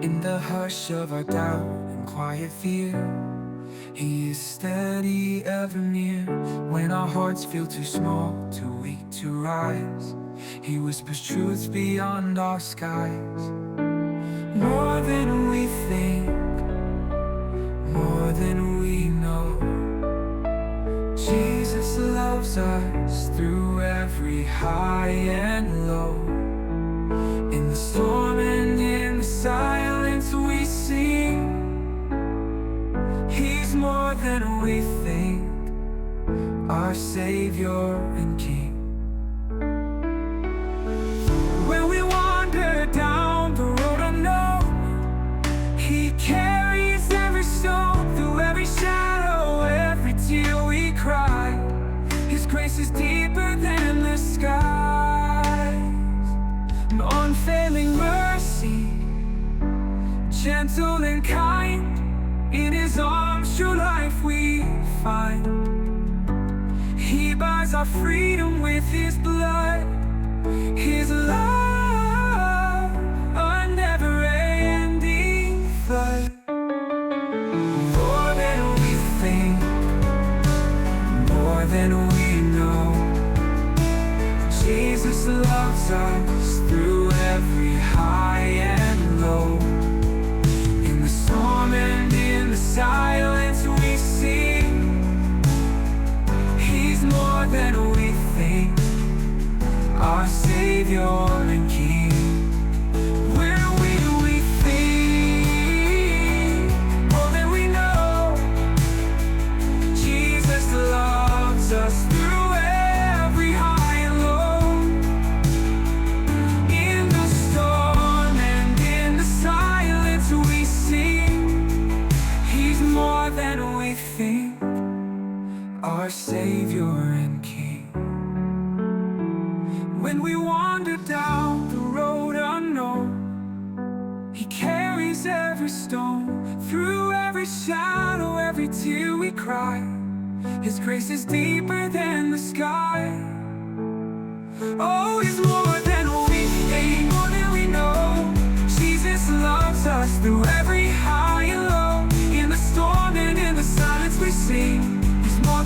In the hush of our doubt and quiet fear, He is steady, ever near. When our hearts feel too small, too weak to rise, He whispers truths beyond our skies. More than we think, more than we know, Jesus loves us through every high and low. In the storm and in the silence we sing, He's more than we think, our Savior and King. When we wander down the road unknown, He carries every stone. Through every shadow, every tear we cry, His grace is deeper than the skies. An unfailing mercy, gentle and kind, in His arms true life we find. He buys our freedom with His blood, His love, a never-ending flood. More than we think, more than we know, Jesus loves us through every high and low. In the storm and in the silence we sing, He's more than we think, our Savior and King. Where we think, more than we know, Jesus loves us through every high and low. In the storm and in the silence we sing, He's more than we think, our Savior and King. When we wander down the road unknown, He carries every stone. Through every shadow, every tear we cry, His grace is deeper than the sky. Oh, He's more than